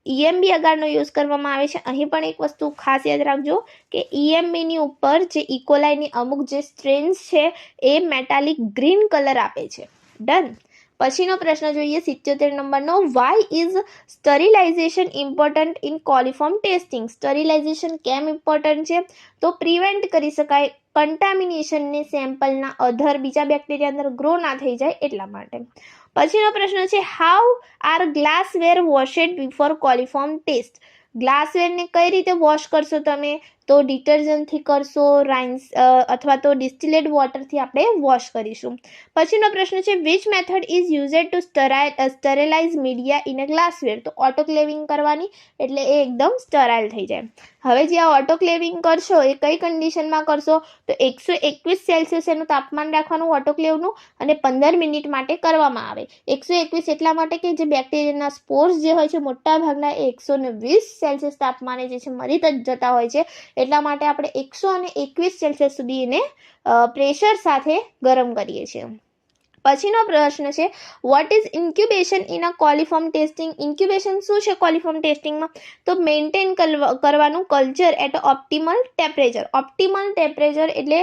EMB અગારનો યુઝ કરવામાં આવે છે. અહીં પણ એક વસ્તુ ખાસ યાદ રાખજો કે EMBની ઉપર જે ઇકોલાઈની અમુક જે સ્ટ્રેન્સ છે એ મેટાલિક ગ્રીન કલર આપે છે. ડન. પછીનો પ્રશ્ન જોઈએ 77 નંબરનો, why is sterilization important in coliform testing? Sterilization કેમ ઇમ્પોર્ટન્ટ છે? તો પ્રિવેન્ટ કરી શકાય કન્ટામિનેશનને સેમ્પલના અધર બીજા બેક્ટેરિયા અંદર ગ્રો ના થઈ જાય એટલા માટે. પછીનો પ્રશ્ન છે, હાઉ આર ગ્લાસવેર વોશેડ બિફોર કોલિફોર્મ ટેસ્ટ? ગ્લાસવેરને કઈ રીતે વોશ કરશો તમે? તો ડિટર્જન્ટથી કરશો, રાઇન્સ અથવા તો ડિસ્ટિલેટ વોટરથી આપણે વોશ કરીશું. પછીનો પ્રશ્ન છે, which method is used to sterilize media in a glassware? તો ઓટોક્લેવિંગ કરવાની, એટલે એ એકદમ સ્ટરાઇલ થઈ જાય. હવે જે આ ઓટોક્લેવિંગ કરશો એ કઈ કન્ડિશનમાં કરશો? તો 121 સેલ્સિયસ એનું તાપમાન રાખવાનું ઓટોક્લેવનું અને 15 મિનિટ માટે કરવામાં આવે. 121 એટલા માટે કે જે બેક્ટેરિયાના સ્પોર્સ જે હોય છે મોટા ભાગના 120 સેલ્સિયસ તાપમાને જે છે મરી જતા હોય છે, એટલા માટે આપણે 121 સેલ્સિયસ સુધી એને પ્રેશર સાથે ગરમ કરીએ છીએ. પછીનો પ્રશ્ન છે, what is incubation in a coliform testing? Incubation શું છે કોલિફોર્મ ટેસ્ટિંગમાં? તો મેન્ટેન કરવાનું culture at optimal temperature. Optimal temperature એટલે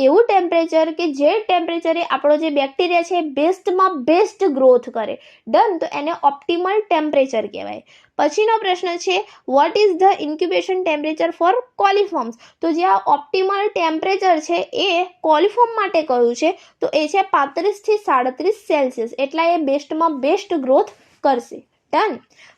એવું ટેમ્પરેચર કે જે ટેમ્પરેચરે આપણો જે બેક્ટેરિયા છે બેસ્ટમાં બેસ્ટ ગ્રોથ કરે. ડન, તો એને ઓપ્ટિમલ ટેમ્પરેચર કહેવાય. પછીનો પ્રશ્ન છે, what is the incubation temperature for coliforms? તો જે આ ઓપ્ટિમલ ટેમ્પરેચર છે એ કોલિફોર્મ માટે કયું છે? તો એ છે 35 થી 37 સેલ્સિયસ, એટલા એ બેસ્ટમાં બેસ્ટ ગ્રોથ કરશે. ડન.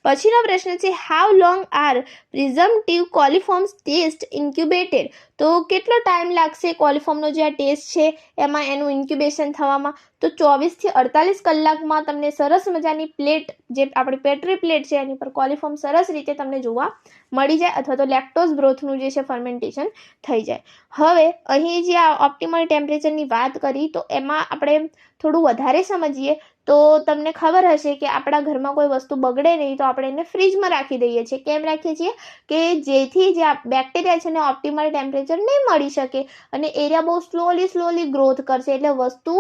પછીનો પ્રશ્ન છે, હાઉ લોંગ આર પ્રિઝમ્પટિવ કોલિફોર્મ્સ ટેસ્ટ ઇન્ક્યુબેટેડ? તો કેટલો ટાઈમ લાગશે કોલિફોર્મનો જે આ ટેસ્ટ છે એમાં એનું ઇન્ક્યુબેશન થવામાં? તો 24 થી 48 કલાકમાં તમને સરસ મજાની પ્લેટ, જે આપણી પેટ્રી પ્લેટ છે એની પર કોલિફોર્મ સરસ રીતે તમને જોવા મળી જાય, અથવા તો લેક્ટોઝ બ્રોથનું જે છે ફર્મેન્ટેશન થઈ જાય. હવે અહીં જે આ ઓપ્ટિમલ ટેમ્પરેચરની વાત કરી તો એમાં આપણે થોડું વધારે સમજીએ તો તમને ખબર હશે કે આપણા ઘરમાં કોઈ વસ્તુ બગડે નહીં તો આપણે એને ફ્રીજમાં રાખી દઈએ છીએ. કેમ રાખીએ છીએ? કે જેથી જે બેક્ટેરિયા છે ને ઓપ્ટિમલ ટેમ્પરેચર નહીં મળી શકે અને એરિયા બહુ સ્લોલી ગ્રોથ કરશે, એટલે વસ્તુ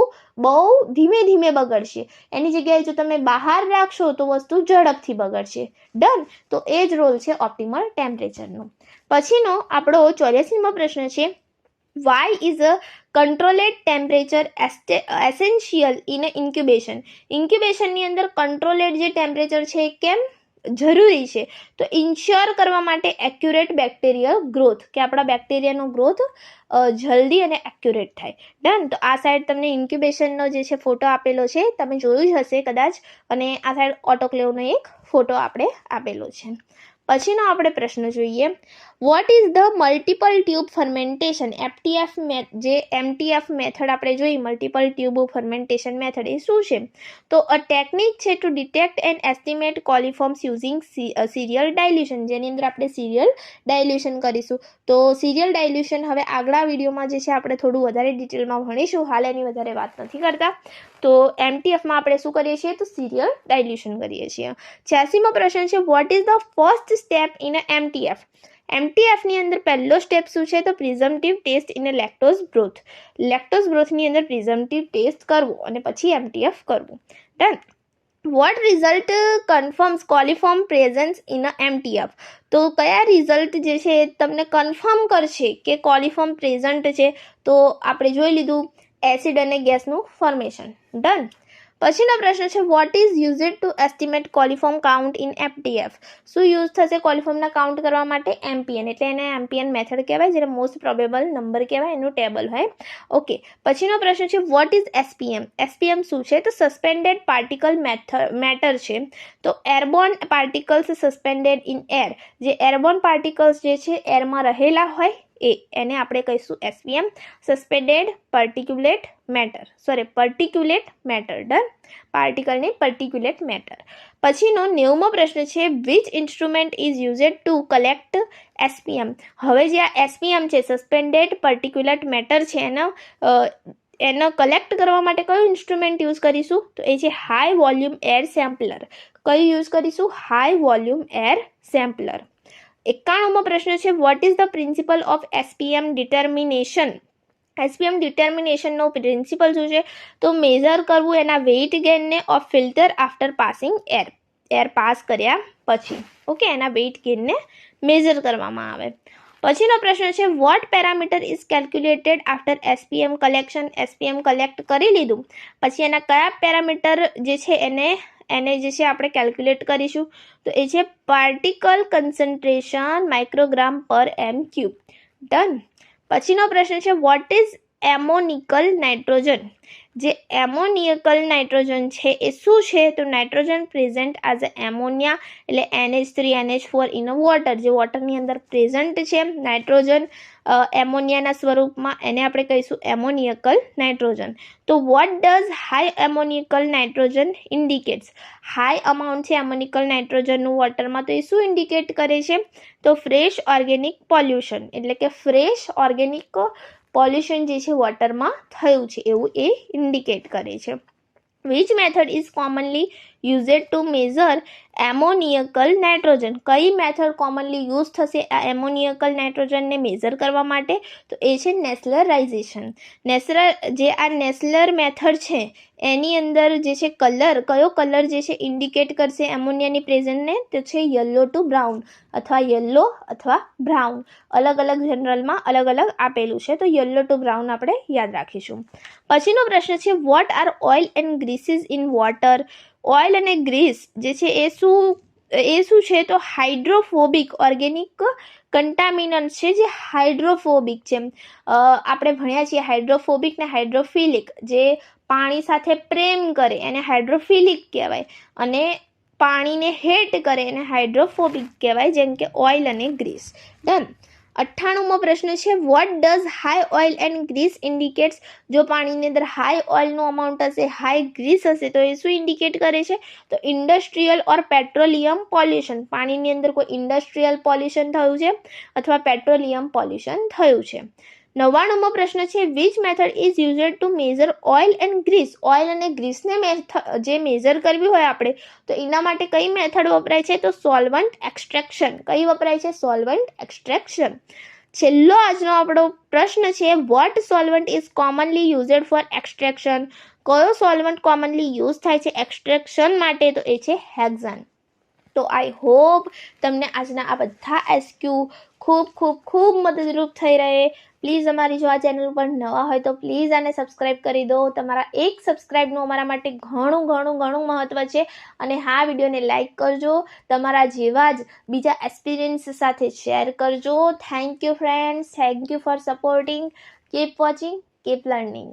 બહુ ધીમે ધીમે બગડશે. એની જગ્યાએ જો તમે બહાર રાખશો તો વસ્તુ ઝડપથી બગડશે. ડન, તો એ જ રોલ છે ઓપ્ટિમલ ટેમ્પરેચરનો. પછીનો આપણો 84મો પ્રશ્ન છે, why is a controlled temperature essential in incubation? ઇન્ક્યુબેશનની અંદર કંટ્રોલેડ જે ટેમ્પરેચર છે કેમ જરૂરી છે? તો ઇન્શ્યોર કરવા માટે એક્યુરેટ બેક્ટેરિયલ ગ્રોથ, કે આપણા બેક્ટેરિયાનો ગ્રોથ જલ્દી અને એક્યુરેટ થાય. ડન, તો આ સાઈડ તમને ઇન્ક્યુબેશનનો જે છે ફોટો આપેલો છે, તમે જોયું જ હશે કદાચ, અને આ સાઈડ ઓટોક્લેવનો એક ફોટો આપણે આપેલો છે. પછીનો આપણે પ્રશ્ન જોઈએ, what is the multiple tube fermentation? જે MTF મેથડ આપણે જોઈ, મલ્ટિપલ ટ્યુબ ફર્મેન્ટેશન મેથડ, એ શું છે? તો અ ટેકનિક છે to detect and estimate coliforms using serial dilution, જેની અંદર આપણે સિરિયલ ડાયલ્યુશન કરીશું. તો સિરિયલ ડાયલ્યુશન હવે આગલા વિડીયોમાં જે છે આપણે થોડું વધારે ડિટેલમાં ભણીશું, હાલ એની વધારે વાત નથી કરતા. તો MTFમાં આપણે શું કરીએ છીએ? તો સિરિયલ ડાયલ્યુશન કરીએ છીએ. 86મો પ્રશ્ન છે, what is the first step in MTF? MTFની અંદર પહેલો સ્ટેપ શું છે? તો presumptive test in lactose broth. Lactose બ્રોથની અંદર પ્રિઝમ્પટિવ ટેસ્ટ કરવો અને પછી MTF કરવું. Done. What result confirms coliform presence in MTF? તો કયા રિઝલ્ટ જે છે તમને કન્ફર્મ કરશે કે કોલિફોર્મ પ્રેઝન્ટ છે? તો આપણે જોઈ લીધું એસિડ અને ગેસનું ફોર્મેશન. ડન. પછીનો પ્રશ્ન છે, what is used to estimate coliform count in MTF? શું યુઝ થશે કોલિફોર્મના કાઉન્ટ કરવા માટે? MPN, એટલે એને MPN મેથડ કહેવાય, જેને મોસ્ટ પ્રોબેબલ નંબર કહેવાય, એનું ટેબલ હોય. ઓકે. પછીનો પ્રશ્ન છે, વોટ ઇઝ SPM? SPM શું છે? તો સસ્પેન્ડેડ પાર્ટિકલ મેટર છે. તો airborne particles suspended in air, જે એરબોર્ન પાર્ટિકલ્સ જે છે એરમાં રહેલા હોય એને આપણે કહીશું SPM, suspended particulate matter. Done, પાર્ટિકલની પાર્ટિક્યુલેટ મેટર. પછીનો 90મો પ્રશ્ન છે, which instrument is used to collect SPM? હવે જે આ SPM છે સસ્પેન્ડેડ પાર્ટિક્યુલેટ મેટર છે એનો કલેક્ટ કરવા માટે કયું ઇન્સ્ટ્રુમેન્ટ યુઝ કરીશું? તો એ છે હાઈ વોલ્યુમ એર સેમ્પલર. કયું યુઝ કરીશું? High volume air sampler. 91મો પ્રશ્ન છે, what is the principle of SPM determination? SPM ડિટર્મિનેશનનો પ્રિન્સિપલ શું છે? તો મેઝર કરવું એના વેઇટ ગેઇનને of filter after passing air pass કર્યા પછી. ઓકે, એના વેઇટ ગેઇનને મેઝર કરવામાં આવે. પછીનો પ્રશ્ન છે what parameter is calculated after SPM collection. SPM collect કરી લીધું પછી એના કયા પેરામીટર જે છે એને જે છે આપણે કેલ્ક્યુલેટ કરીશું, તો એ છે પાર્ટિકલ કન્સન્ટ્રેશન માઇક્રોગ્રામ પર એમ ક્યુબ. ડન. પછીનો પ્રશ્ન છે વોટ ઇઝ એમોનિકલ નાઇટ્રોજન. જે એમોનિકલ નાઇટ્રોજન છે એ શું છે, તો nitrogen present as a ammonia એટલે NH3 NH4 ઇન વોટર. જે વોટરની અંદર પ્રેઝન્ટ છે નાઇટ્રોજન એમોનિયાના સ્વરૂપમાં, એને આપણે કહીશું એમોનિકલ નાઇટ્રોજન. તો vote does high ammoniacal nitrogen indicates. High amount છે એમોનિકલ નાઇટ્રોજનનું વોટરમાં, તો એ શું ઇન્ડિકેટ કરે છે, તો ફ્રેશ ઓર્ગેનિક પોલ્યુશન એટલે કે ફ્રેશ ઓર્ગેનિક પોલ્યુશન જે છે વોટરમાં થયું છે એવું એ ઇન્ડિકેટ કરે છે. Which method is commonly used to measure એમોનિયકલ nitrogen. કઈ મેથડ કોમનલી યુઝ થશે આ એમોનિયકલ નાઇટ્રોજનને મેઝર કરવા માટે, તો એ છે નેસ્લરાઇઝેશન. જે આ નેસ્લર મેથડ છે એની અંદર જે છે કયો કલર જે છે ઇન્ડિકેટ કરશે એમોનિયાની પ્રેઝન્ટને, તો છે યલો ટુ બ્રાઉન અથવા યલો અથવા બ્રાઉન. અલગ અલગ જનરલમાં અલગ અલગ આપેલું છે, તો યલો ટુ બ્રાઉન આપણે યાદ રાખીશું. પછીનો પ્રશ્ન છે what are oil and greases in water. Oil અને ગ્રીસ જે છે એ શું છે, તો હાઇડ્રોફોબિક ઓર્ગેનિક કન્ટામિનન્ટ છે જે હાઇડ્રોફોબિક છે. આપણે ભણ્યા છીએ હાઇડ્રોફોબિક ને હાઇડ્રોફિલિક. જે પાણી સાથે પ્રેમ કરે એને હાઇડ્રોફિલિક કહેવાય અને પાણીને હેટ કરે એને હાઇડ્રોફોબિક કહેવાય, જેમ કે ઓઇલ અને ગ્રીસ. ડન. 98મો પ્રશ્ન છે what does high oil and grease indicates. જો પાણીની અંદર હાઈ ઓઇલનું અમાઉન્ટ હશે, હાઈ ગ્રીસ હશે, તો એ શું ઇન્ડિકેટ કરે છે, તો ઇન્ડસ્ટ્રીયલ ઓર પેટ્રોલિયમ પોલ્યુશન. પાણીની અંદર કોઈ ઇન્ડસ્ટ્રીયલ પોલ્યુશન થયું છે અથવા પેટ્રોલિયમ પોલ્યુશન થયું છે. 99મો પ્રશ્ન છે which method is used to measure oil and grease. Oil અને ગ્રીસને જે મેઝર કરવી હોય આપણે, તો એના માટે કઈ મેથડ વપરાય છે, તો સોલ્વન્ટ એક્સટ્રેક્શન. કઈ વપરાય છે, સોલ્વન્ટ એક્સટ્રેક્શન. છેલ્લો આજનો આપણો પ્રશ્ન છે what solvent is commonly used for extraction. કયો સોલ્વન્ટ કોમનલી યુઝ થાય છે એક્સટ્રેક્શન માટે, તો એ છે હેક્ઝાન. તો આઈ હોપ તમને આજના આ બધા એસક્યુ ખૂબ મદદરૂપ થઈ રહે. પ્લીઝ અમારી જો આ ચેનલ પર નવા હોય તો પ્લીઝ આને સબસ્ક્રાઈબ કરી દો. તમારા એક સબસ્ક્રાઈબનું અમારા માટે ઘણું મહત્ત્વ છે. અને હા, વિડીયોને લાઇક કરજો, તમારા જેવા જ બીજા એક્સપિરિયન્સ સાથે શેર કરજો. Thank you friends, thank you for supporting. Keep watching, keep learning.